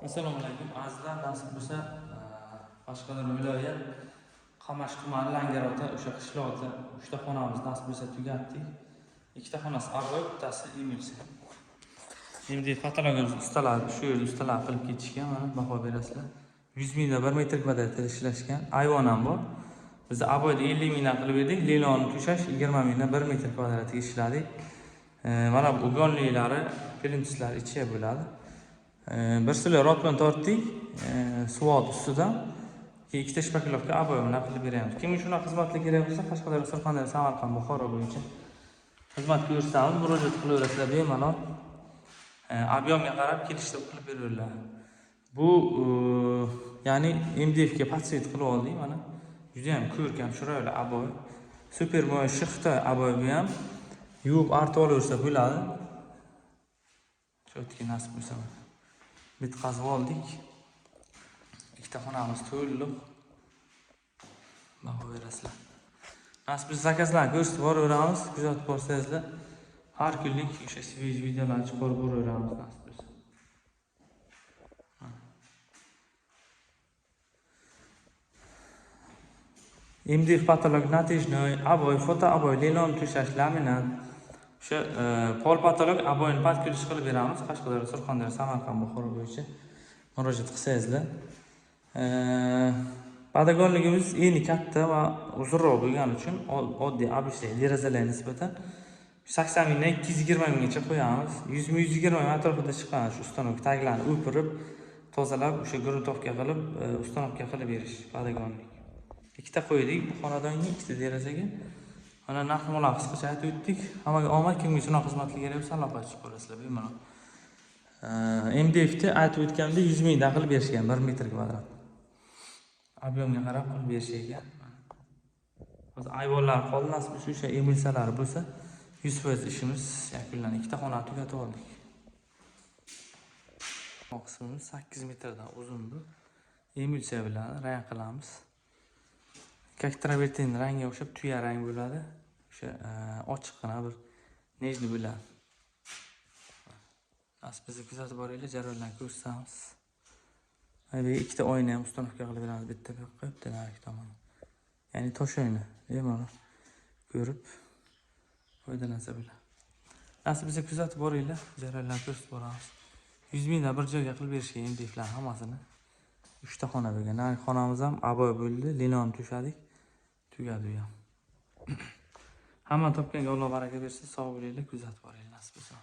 Assalomu alaykum azizlar, nasib bo'lsa Qashqadaryo viloyat Qamash tumani Langarota o'sha qishloqda 3 ta xonamiz nasib bo'lsa tugatdik. 2 ta xonasi arvoy, bittasi emilsa. Endi patologimiz ustalar shu yerda ustalar qilib ketishgan, mana baho berasizlar. 100 mingdan 1 metr kvadratda ishlashgan. Ayvon ham bor. Biz aboyda 50 mingdan qilib berdik. Lelonni tushash 20 mingdan 1 metr kvadratga ishladik. Mana bu ugonliklari, plintuslar ichiga bo'ladi. Bir silo rotman tortdik, suvot ustidan. Keyin 2 ta shpakilovka aboy bilan qilib beramiz. Kim uchun xizmatlar kerak bo'lsa, Qashqadaryo, Surxondaryo, Samarqand, Buxoro bo'yicha xizmat ko'rsatamiz, murojaat qilaverasizlar bemalol. Объемga qarab kelishib qilib beradilar. Bu ya'ni MDF ga podset qilib oldik mana. Juda ham ko'rkam, chiroyli aboy. Super moy shixta aboy bu ham. Yuvib artib olaversa bo'ladi. Chotki nasib bo'lsa. Bitkazib oldik. 2 ta xonamiz to'liq. Baho berasizlar. Nasib bo'lsa zakazlarni ko'rsatib boraveramiz, kuzatib borsangizlar. Har kunlik o'sha svej videolarni chiqarib boraveramiz nasib bo'lsa. MDF patolog natijnoy, aboy, foto aboy, lelon tushash, laminat. O'sha pol patolog aboyni podkilish qilib beramiz. Qashqadaryo, Surxondaryo, Samarqand, Buxoro bo'yicha murojaat qilsangizlar. Padagonligimiz eni katta va uzunroq bo'lgani uchun oddiy obishli derazalarga nisbatan 80 mingdan 220 minggacha qo'yamiz. 100-120 ming atrofida chiqqan shu ustanok taglarini o'pirib, tozalab, o'sha gruntovka qilib, ustanokka qilib berish padagonlik. 2 ta qo'ydik bu xonadonga, 2 ta derazaga. Mana narx-navoni qisqacha aytib o'tdik. Hammaga omad, kimga shunaqa xizmatlar kerak bo'lsa, aloqa qilib ko'rasizlar bemalol. MDF'ni aytib o'tgandek 100 mingdan qilib berishgan 1 metr kvadrat. Объемga qarab qilib berishgan. Hozir ayvonlar qoldi, nasib bo'lsa o'sha emilsalari bo'lsa 100% ishimiz yakunlanadi. 2 ta xonani tugatib oldik. Bu qismimiz 8 metrdan uzun bu. Emilsiya bilan rang qilamiz. Kaktravertin rangiga o'xshab tuya rang bo'ladi. O'sha ochiqqina bir nejni bo'ladi. Nasib bo'lsa kuzatib boringlar, jarayonlarni ko'rsatamiz. Mana 2 ta oyna ham uстановка qilib beramiz, bitta bu yoqqa, bitta narigi tomon. Ya'ni tosh oyna, bemalol ko'rib foydalansa bo'ladi. Nasib bo'lsa kuzatib boringlar, jarayonlarni ko'rsatib boramiz. 100 mingdan bir joyga qilib berishgan MDFlar hammasini. 3 ta xona bo'lgan. Narigi xonamiz ham aboy bo'ldi, lelon tushadik. Tugadi u ham. Hamma topganga Alloh baraka bersin, sog' bo'linglar, kuzatib boringlar nasib bo'lsa.